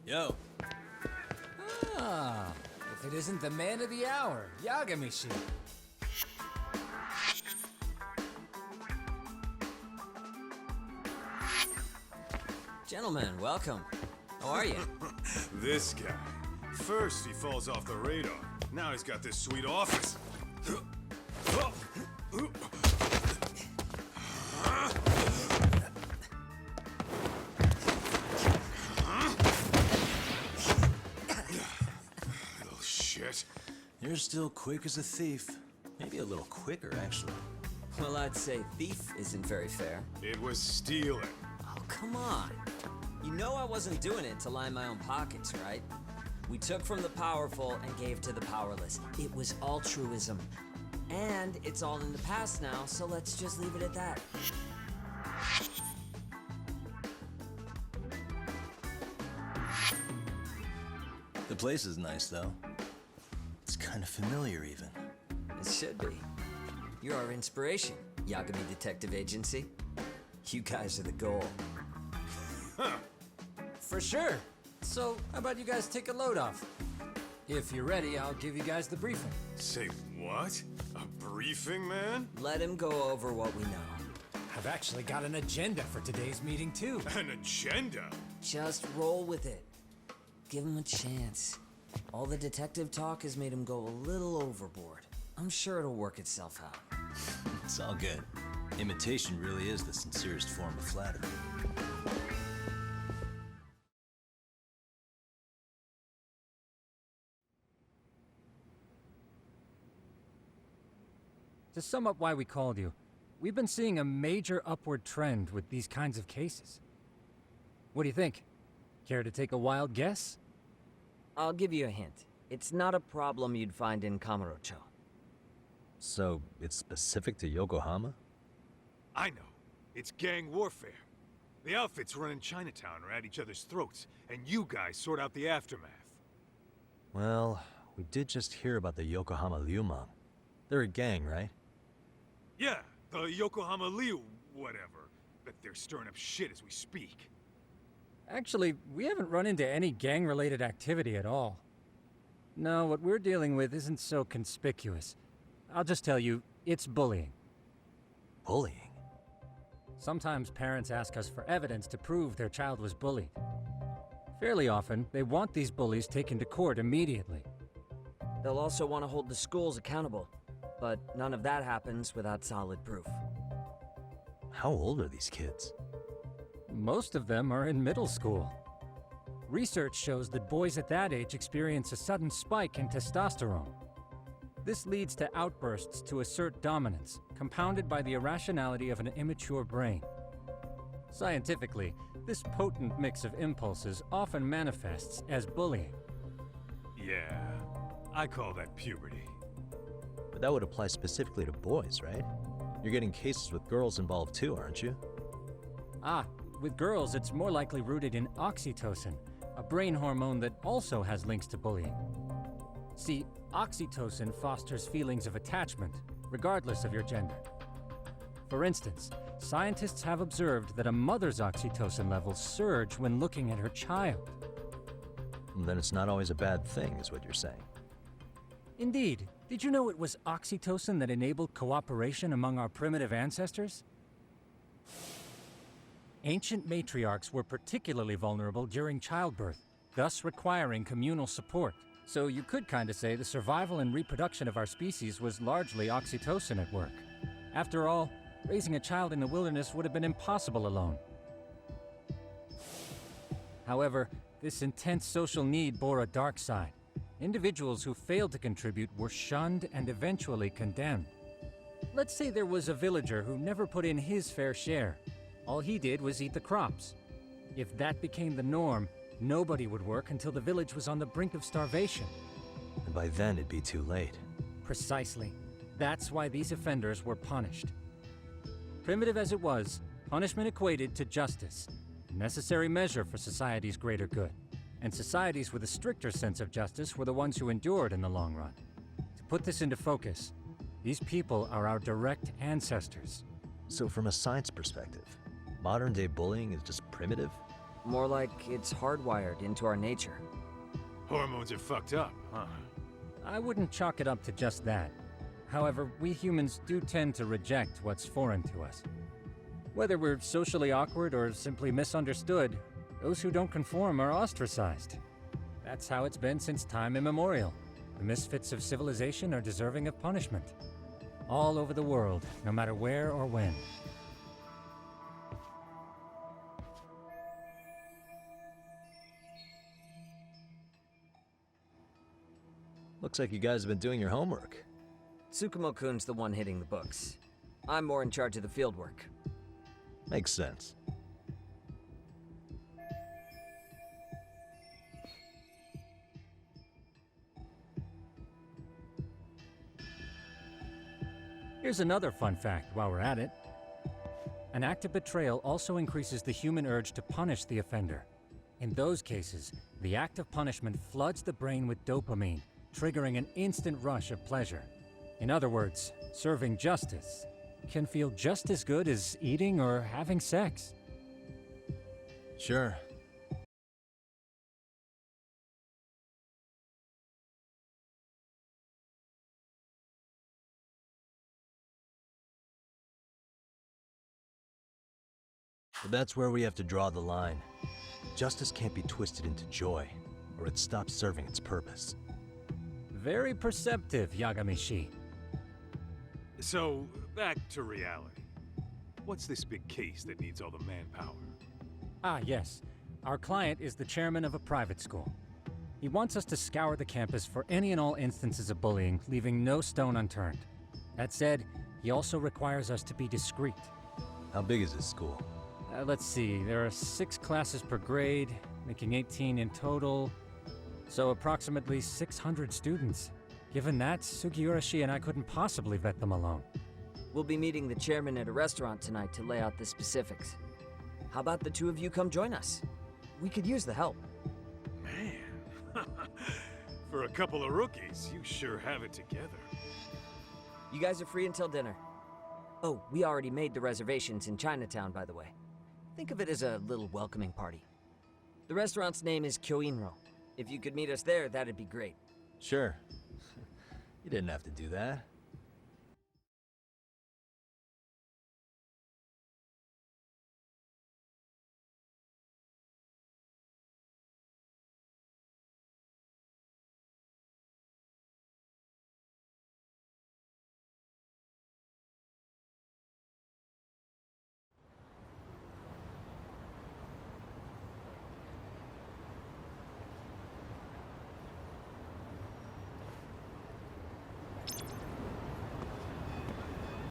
Yo. Ah, if it isn't the man of the hour, Yagami-shi. Gentlemen, welcome. How are you? This guy. First he falls off the radar. Now he's got this sweet office. Little shit. You're still quick as a thief. Maybe a little quicker, actually. Well, I'd say thief isn't very fair. It was stealing. Oh, come on. You know I wasn't doing it to line my own pockets, right? We took from the powerful and gave to the powerless. It was altruism. And it's all in the past now, so let's just leave it at that. The place is nice, though. It's kind of familiar, even. It should be. You're our inspiration, Yagami Detective Agency. You guys are the goal. For sure. So, how about you guys take a load off? If you're ready, I'll give you guys the briefing. Say what? A briefing, man? Let him go over what we know. I've actually got an agenda for today's meeting, too. An agenda? Just roll with it. Give him a chance. All the detective talk has made him go a little overboard. I'm sure it'll work itself out. It's all good. Imitation really is the sincerest form of flattery. To sum up why we called you, we've been seeing a major upward trend with these kinds of cases. What do you think? Care to take a wild guess? I'll give you a hint. It's not a problem you'd find in Kamurocho. So, it's specific to Yokohama? I know. It's gang warfare. The outfits running Chinatown are at each other's throats, and you guys sort out the aftermath. Well, we did just hear about the Yokohama Liumang. They're a gang, right? Yeah, the Yokohama Liu, whatever. Bet they're stirring up shit as we speak. Actually, we haven't run into any gang-related activity at all. No, what we're dealing with isn't so conspicuous. I'll just tell you, it's bullying. Bullying? Sometimes parents ask us for evidence to prove their child was bullied. Fairly often, they want these bullies taken to court immediately. They'll also want to hold the schools accountable, but none of that happens without solid proof. How old are these kids? Most of them are in middle school. Research shows that boys at that age experience a sudden spike in testosterone. This leads to outbursts to assert dominance, compounded by the irrationality of an immature brain. Scientifically, this potent mix of impulses often manifests as bullying. Yeah, I call that puberty. But that would apply specifically to boys, right? You're getting cases with girls involved too, aren't you? Ah, with girls, it's more likely rooted in oxytocin, a brain hormone that also has links to bullying. See, oxytocin fosters feelings of attachment, regardless of your gender. For instance, scientists have observed that a mother's oxytocin levels surge when looking at her child. Then it's not always a bad thing, is what you're saying. Indeed. Did you know it was oxytocin that enabled cooperation among our primitive ancestors? Ancient matriarchs were particularly vulnerable during childbirth, thus requiring communal support. So you could kinda say the survival and reproduction of our species was largely oxytocin at work. After all, raising a child in the wilderness would have been impossible alone. However, this intense social need bore a dark side. Individuals who failed to contribute were shunned and eventually condemned. Let's say there was a villager who never put in his fair share. All he did was eat the crops. If that became the norm, nobody would work until the village was on the brink of starvation. And by then it'd be too late. Precisely. That's why these offenders were punished. Primitive as it was, punishment equated to justice, a necessary measure for society's greater good. And societies with a stricter sense of justice were the ones who endured in the long run. To put this into focus, these people are our direct ancestors. So from a science perspective, modern-day bullying is just primitive? More like it's hardwired into our nature. Hormones are fucked up, huh? I wouldn't chalk it up to just that. However, we humans do tend to reject what's foreign to us. Whether we're socially awkward or simply misunderstood, those who don't conform are ostracized. That's how it's been since time immemorial. The misfits of civilization are deserving of punishment. All over the world, no matter where or when. Looks like you guys have been doing your homework. Tsukumo-kun's the one hitting the books. I'm more in charge of the fieldwork. Makes sense. Here's another fun fact while we're at it. An act of betrayal also increases the human urge to punish the offender. In those cases, the act of punishment floods the brain with dopamine, triggering an instant rush of pleasure. In other words, serving justice can feel just as good as eating or having sex. Sure. But that's where we have to draw the line. Justice can't be twisted into joy, or it stops serving its purpose. Very perceptive, Yagamishi. So, back to reality. What's this big case that needs all the manpower? Ah, yes. Our client is the chairman of a private school. He wants us to scour the campus for any and all instances of bullying, leaving no stone unturned. That said, he also requires us to be discreet. How big is this school? Let's see, there are 6 classes per grade, making 18 in total. So approximately 600 students. Given that, Sugiurashi and I couldn't possibly vet them alone. We'll be meeting the chairman at a restaurant tonight to lay out the specifics. How about the two of you come join us? We could use the help. Man, for a couple of rookies, you sure have it together. You guys are free until dinner. Oh, we already made the reservations in Chinatown, by the way. Think of it as a little welcoming party. The restaurant's name is Kyoinro. If you could meet us there, that'd be great. Sure. You didn't have to do that.